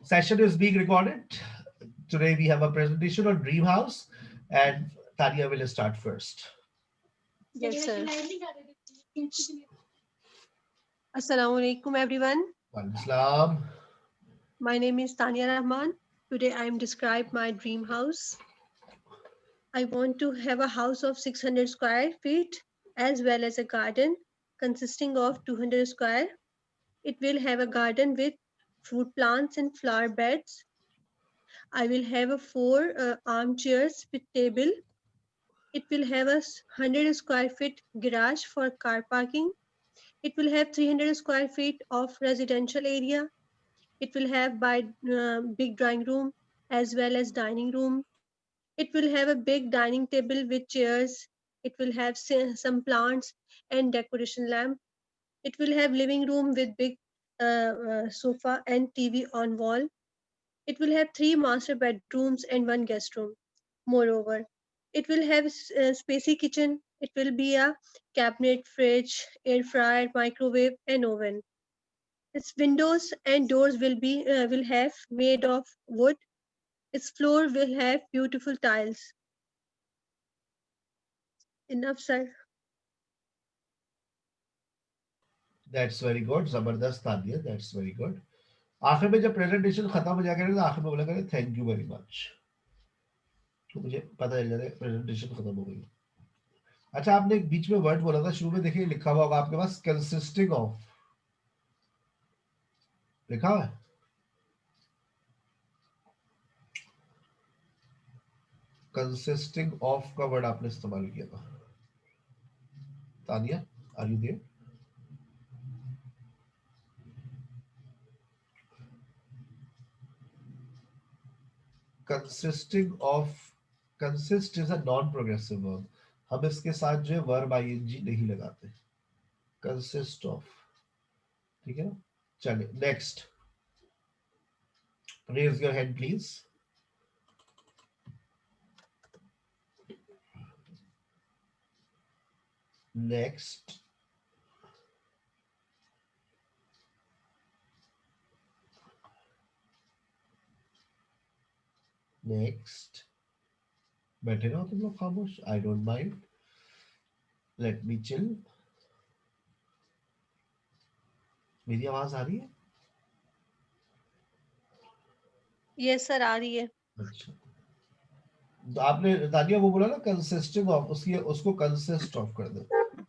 Session is being recorded. Today we have a presentation on Dream House, and Tanya will start first. Yes, sir. Assalamu alaikum, everyone. Walaikum Salam. My name is Tania Rahman. Today I am describe my dream house. I want to have a house of 600 square feet as well as a garden consisting of 200 square. It will have a garden with fruit plants and flower beds. I will have a four armchairs with table. It will have a 100 square feet garage for car parking. It will have 300 square feet of residential area. It will have big drawing room as well as dining room. It will have a big dining table with chairs. It will have some plants and decoration lamp. It will have living room with big sofa and TV on wall. It will have three master bedrooms and one guest room. Moreover, it will have a spacey kitchen. It will be a cabinet, fridge, air fryer, microwave, and oven. Its windows and doors will have made of wood. Its floor will have beautiful tiles. Enough, sir. That's very good. Zabardast Tanya. That's very good. आखिर में जब presentation खत्म हो जाएगा ना आखिर में बोला करें थैंक यू वेरी मच तो मुझे पता चल जाता है प्रेजेंटेशन खत्म हो गई अच्छा आपने एक बीच में वर्ड बोला था शुरू में देखिए लिखा हुआ होगा आपके पास कंसिस्टिंग ऑफ लिखा हुआ है कंसिस्टिंग ऑफ का वर्ड आपने इस्तेमाल किया था Tania are you there consisting of consist is a non progressive verb हम इसके साथ जो है verb ing नहीं लगाते consist of ठीक है ना चलिए next raise your hand please next next बैठे रहो तुम लोग खामोश I don't mind let me chill मेरी आवाज आ रही है यस सर आ रही है अच्छा तो आपने दानिया वो बोला ना कंसिस्टिंग ऑफ उसकी उसको कंसिस्ट ऑफ कर दो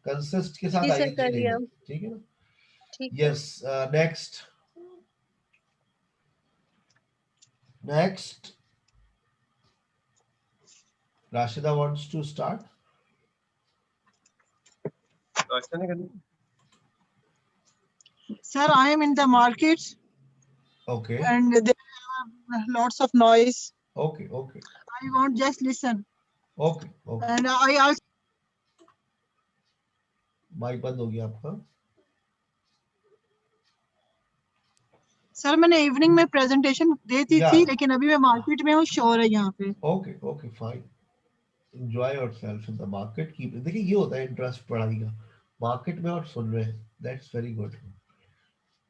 कंसिस्ट के साथ जी सर आईएनजी कर नहीं लिया लगे ठीक है ना ठीक है yes next next Rashida wants to start. Sir, I am in the market Okay. and there are lots of noise. Okay. Okay. I won't just listen. Okay. Okay. And I also. Mic बंद हो गया आपका sir मैंने evening में presentation दी थी लेकिन अभी मैं मार्केट में हूँ शोर है यहाँ पे okay okay fine enjoy yourself in the market की देखिए ये होता है इंटरेस्ट पढ़ाई का मार्केट में और सुन रहे हैं दैट्स वेरी गुड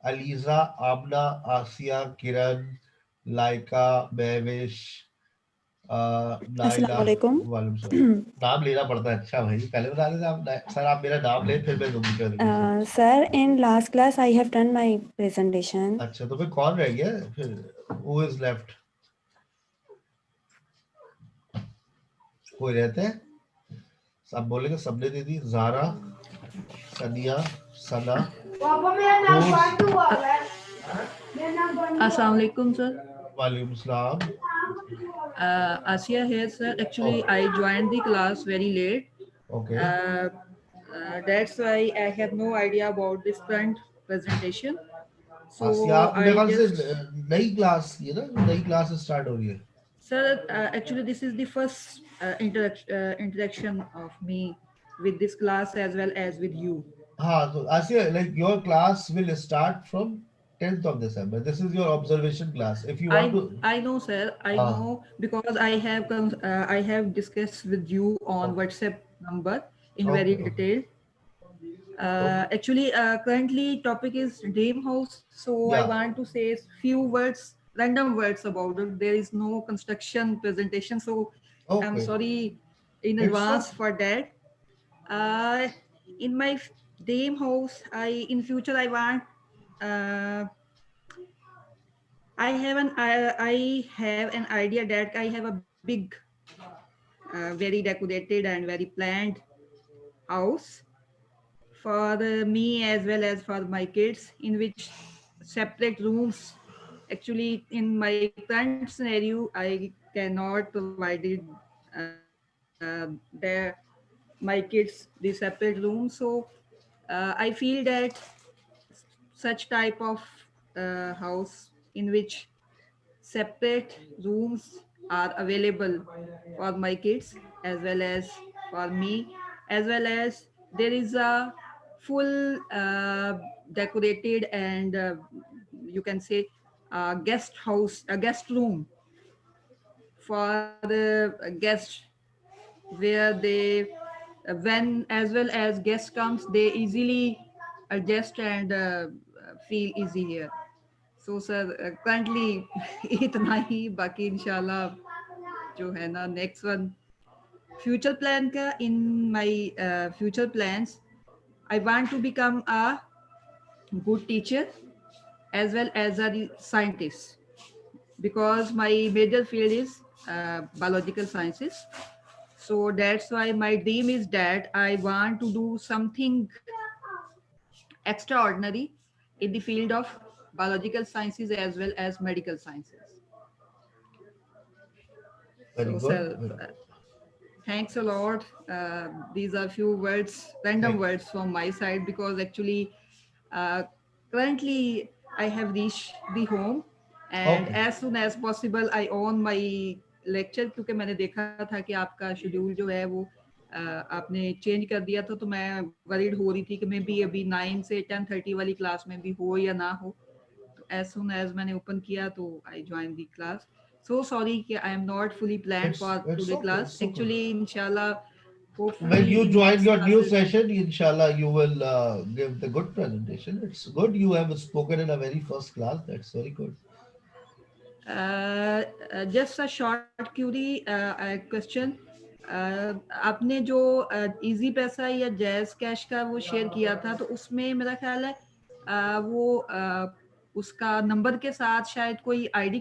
अलीजा आमना आसिया किरण लाइका महविश अस्सलाम वालेकुम नाम लेना पड़ता है अच्छा भाई पहले बता देते आप सर आप मेरा नाम ले फिर मैं दूंगी sir in last class I have done my presentation अच्छा तो फिर कौन रह गया फिर हु इज लेफ्ट कोई रहते हैं सब बोलेंगे सबने दे दी जारा सनिया सना पापा मेरा नाम बाटू हुआ है मेरा नाम अस्सलाम वालेकुम sir. वालेकुम सलाम Asia here sir. Actually I joined the class very late. Okay. That's why I have no idea about this front presentation. So आसिया आप मेरे ख्याल से नई क्लास की है ना नई क्लास स्टार्ट हो रही है Sir, actually this is the first interaction of me with this class as well as with you. हाँ तो आसिया like your class will start from 10th of December. This is your observation class. If you want to, I know, sir. I know because I have discussed with you on WhatsApp number in very detail. Actually, currently topic is dream house. So I want to say few words random words about it. There is no construction presentation, so I'm Okay. sorry in It's advance okay. for that. Uh, in my dream house, in future I want. Uh, I have an idea that I have a big, very decorated and very planned house for me as well as for my kids, in which separate rooms. Actually, in my current scenario, I cannot provide it, their my kids the separate room. So I feel that such type of house in which separate rooms are available for my kids as well as for me, as well as there is a full decorated and you can say guest house, a guest room for the guests, where they when as well as guest comes they easily adjust and feel easy here. So sir currently इतना ही, बाकी इंशाल्लाह जो है ना next one future plan का, in my future plans I want to become a good teacher as well as a scientist, because my major field is biological sciences. So that's why my dream is that I want to do something extraordinary in the field of biological sciences as well as medical sciences. Very So, good. sir, Very good. thanks a lot. These are few words, random Thank words from my side, because actually, uh, currently I have reached the home, and Okay. as soon as possible I on my lecture, क्योंकि मैंने देखा था कि आपका schedule जो है वो आपने चेंज कर दिया था, तो मैं वरीड हो रही थी कि मैं भी अभी 9 से 10:30 वाली क्लास में भी हो या ना हो. तो as soon as मैंने ओपन किया तो I joined the class. So sorry कि I am not fully planned for It's today okay. class. It's okay. Actually, inshallah, When hopefully you in join next your new classes. session, inshallah, you will give the good presentation. It's good. You have spoken in a very first class. That's very good. Just a short query, question. आपने जो easy पैसा या jazz cash का वो share किया था, तो उसमें मेरा ख्याल है वो उसका नंबर के साथ शायद कोई आईडी